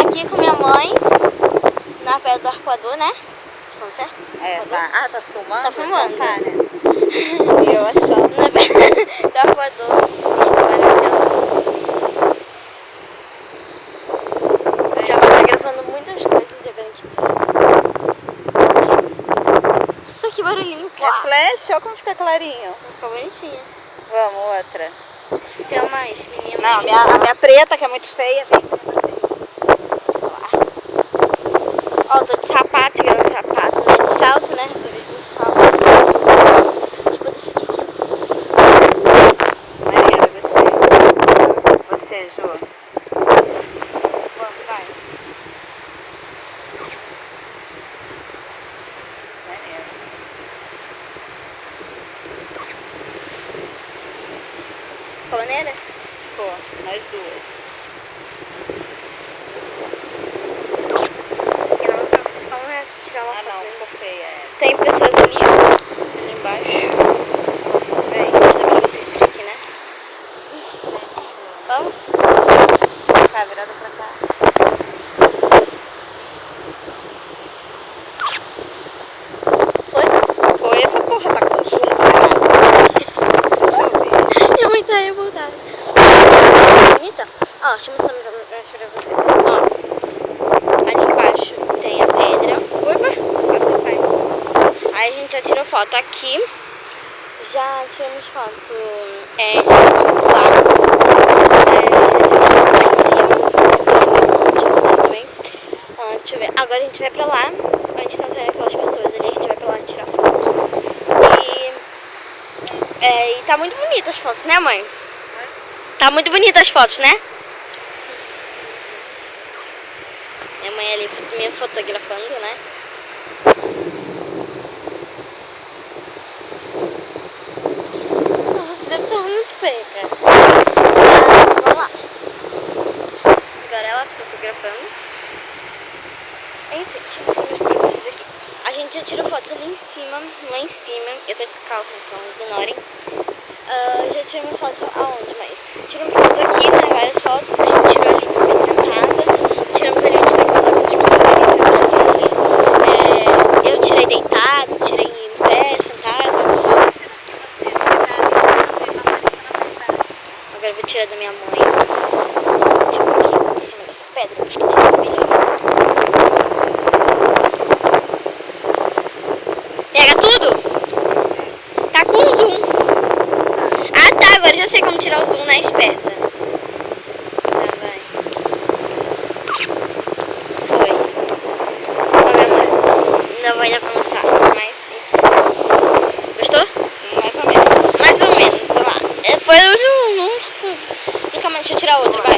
aqui com minha mãe, na pedra do arcoador, né? Tá falando certo? É, tá. Ah, tá filmando? Tá filmando. Então tá, né? E eu achando. Na pedra do arcoador, está maravilhosa. Já fotografando muitas coisas e agora a gente... Nossa, que barulhinho. É flash, olha como fica clarinho. Ficou bonitinha. Vamos, outra. Tem mais, menina. Não, a minha preta, que é muito feia, vem. Ó, tô de sapato, tirando sapato, né? De salto, né? Resolvi vir de salto. Deixa eu decidir aqui. Maneiro, gostei. Você, Ju? Vamos, vai. Maneiro. Ficou maneira? Ficou, nós duas. Grava pra vocês como é tirar uma Ah, foto. não, Né? ficou feia essa. Tem pessoas ali, ó. Ali embaixo. Vem, deixa eu ver vocês por aqui, né? Vamos? Tá virada pra cá. Foi? Foi essa porra, tá com zoom, caralho. Deixa eu ver. Minha mãe tá revoltada. Bonita? Ó, deixa eu mostrar mais pra vocês. Ó, ali embaixo tem a pedra. Opa, quase que eu caio. Aí a gente já tirou foto aqui. Já tiramos foto de lá. Já tiramos foto lá em cima. Também. Deixa eu ver. Agora a gente vai pra lá. Onde estão saindo aquelas pessoas ali. A gente vai pra lá tirar foto. E tá muito bonita as fotos, né, mãe? Tá muito bonita as fotos, né? Minha mãe ali me fotografando, né? Deve estar muito feia, cara. Mas vamos lá. Agora ela se fotografando. Enfim, deixa eu mostrar pra vocês aqui. A gente já tirou fotos ali em cima, lá em cima. Eu tô descalça, então ignorem. Já tiramos fotos aonde mais? Tiramos fotos aqui, né? Várias fotos. A gente tirou ali também sentada. Tiramos ali onde tá aquela das pessoas ali sentadinha ali. Eu tirei deitada, tirei em pé, sentada. Agora eu vou tirar da minha mãe. Deixa eu ver aqui em cima dessa pedra, porque tem melhor. Pega tudo? Tá com zoom. Ah tá, agora já sei como tirar o zoom na esperta. Tá, vai. Foi. Não vai dar pra mostrar, mas gostou? Mais ou menos. Mais ou menos, sei lá. Foi nunca mais, deixa eu tirar outra, vai.